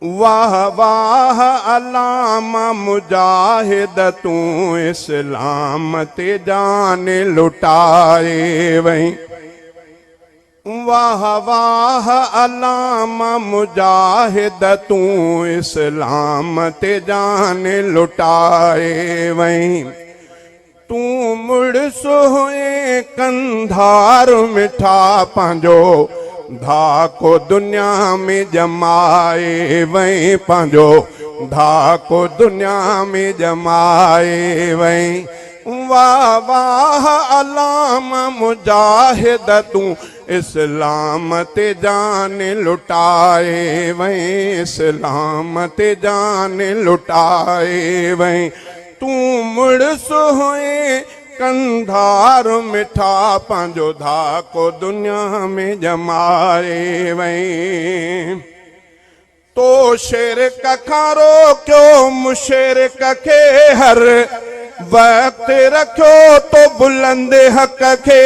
वाह वाह अलामा मुजाहिद तू इस्लाम ते जान लुटाए वहीं। वाह वाह अलामा मुजाहिद तू इस्लाम ते जान लुटाए वहीं। तू मुड़ सोए कंधार मिठा पांजो धाको दुनिया में जमाए वहीं। पांजो धाको दुनिया में जमाए वहीं। वाह वाह अलामा मुजाहिद तू इस्लाम ते जान लुटाए वहीं। इस्लाम ते जान लुटाए वहीं। तू मुड़ सोए कंधार मिठा पांजो धाको दुनिया में जमाए वहीं। तो शिरक खारो क्यों मुशिरक के हर वक्त रखो तो बुलंद हक के।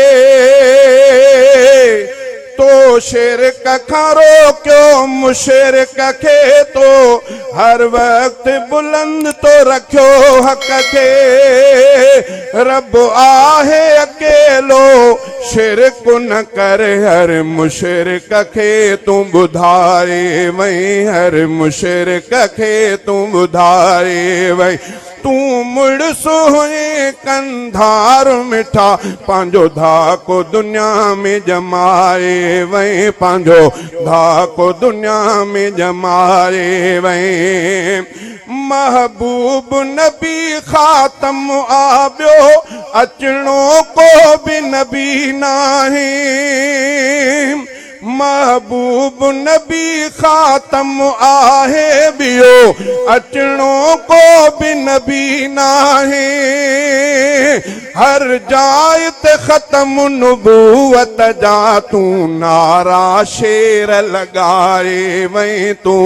तो शिरक खारो क्यों मुशिरक के तो हर वक्त बुलंद तो रखो हक के। रब आहे अकेलो शिरक न कर हर मुशिरक के तू बुधाए वहीं। हर मुशिरक के तू बुधाए वहीं। तू मुड़ सोए कंधार मिठा पांजो धाको दुनिया में जमाए वहीं। पांजो धाको दुनिया में जमाए वहीं। महबूब नबी खातम आबियो अचणो को भी नबी नाही। महबूब नबी खातम आहे बियो अचणो को भी नबी नाही। हर जाय ते खत्म नबूवत जा तू नारा शेर लगाए वहीं। तू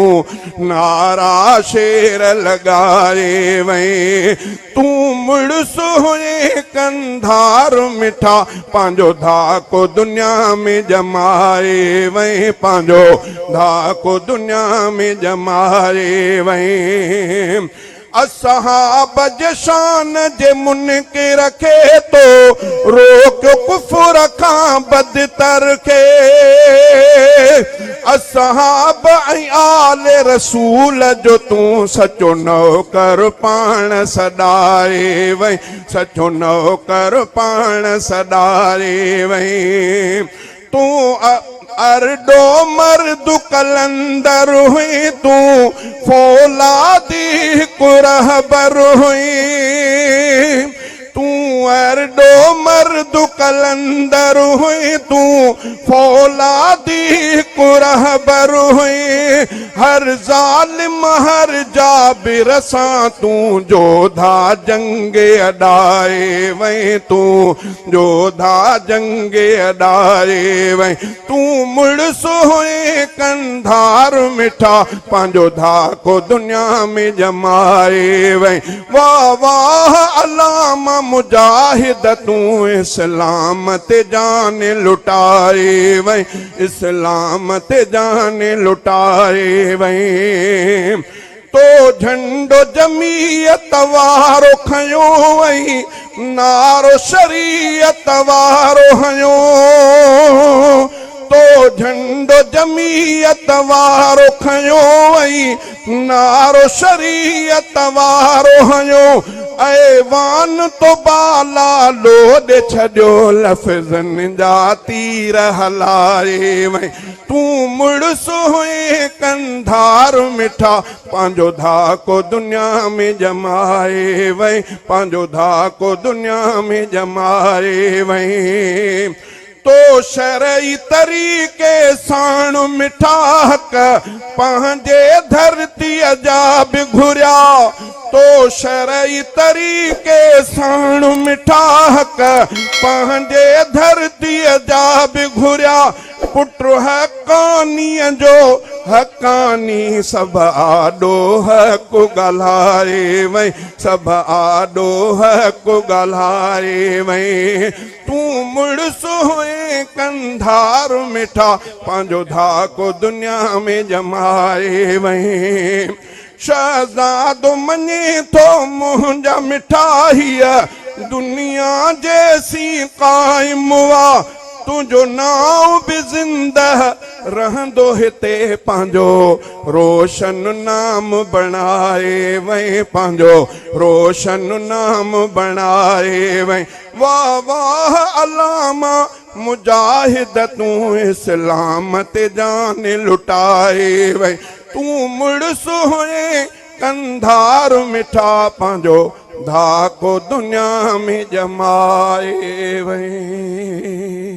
नारा शेर लगाए वहीं। तू मुड़ सोए कंधार मिठा पांजो धाको दुनिया में जमाए वहीं। पांजो धाको दुनिया में जमाए वहीं। असहाब जशान जे मुनके रखे तो रोक कुफर खां बदतर के। असहाब आल रसूल जो तू सचो नौकर पाण सदाए वहीं। सचो नौकर पाण सदाए वहीं। तू अरडो मर्दु कलंदर हुई तू फौलादी कुरहबर हुई। तू अरडो मर्दु कलंदर हुई तू फौलादी कुरहबर हुई। हर जालिम हर जाबिर सां तू जोधा जंगे अडाए वहीं। तू जोधा जंगे अडाए वहीं। तू मुड़ सोए कंधार मिठा पांजो धाको दुनिया में जमाए वहीं। वाह वाह अलामा मुजाहिद तू इस्लाम ते जान लुटाए वहीं। इस्लाम ते जान लुटाए वहीं। तो झंडो जमीयत वारो खयो वहीं। नारो शरीयत वारो हयो। तो झंडो जमीयत वारो खयो वहीं। नारो शरीयत वारो हयो। ऐवान तो बाला लोड छॾियो लफ़्ज़न जा तीर हलाए वहीं। तू मुड़ सोए कंधार मिठा पांजो धाको दुनिया में जमाए वहीं। पांजो धाको दुनिया में जमाए वहीं। तो शरई तरीके साण मिठा हक पंहिंजे धरती जा बि घुरिया। तो शरई तरीके साण मिठा हक पंहिंजे धरती जा बि घुरिया। पुट हकानीअ जो हकानी सब आडो हक ॻाल्हाए वई सब आडो हक ॻाल्हाए वई तूं मुड़स हुए कंधार मिठा पंहिंजो धाको दुनिया में जमाए वई शहज़ादो मञे थो मुंहिंजा मिठा हीअ दुनिया जैसी काइम आ तुंहिंजो नाव बि ज़िंदह रहंदो हिते पंहिंजो रोशन नाम बणाए वई पंहिंजो रोशन नाम बणाए वई वाह वाह अलामा मुजाहिद तूं इस्लाम ते जान लुटाए वई तूं मुड़स हुए कंधार मिठा पंहिंजो धाको दुनिया में जमाए वई।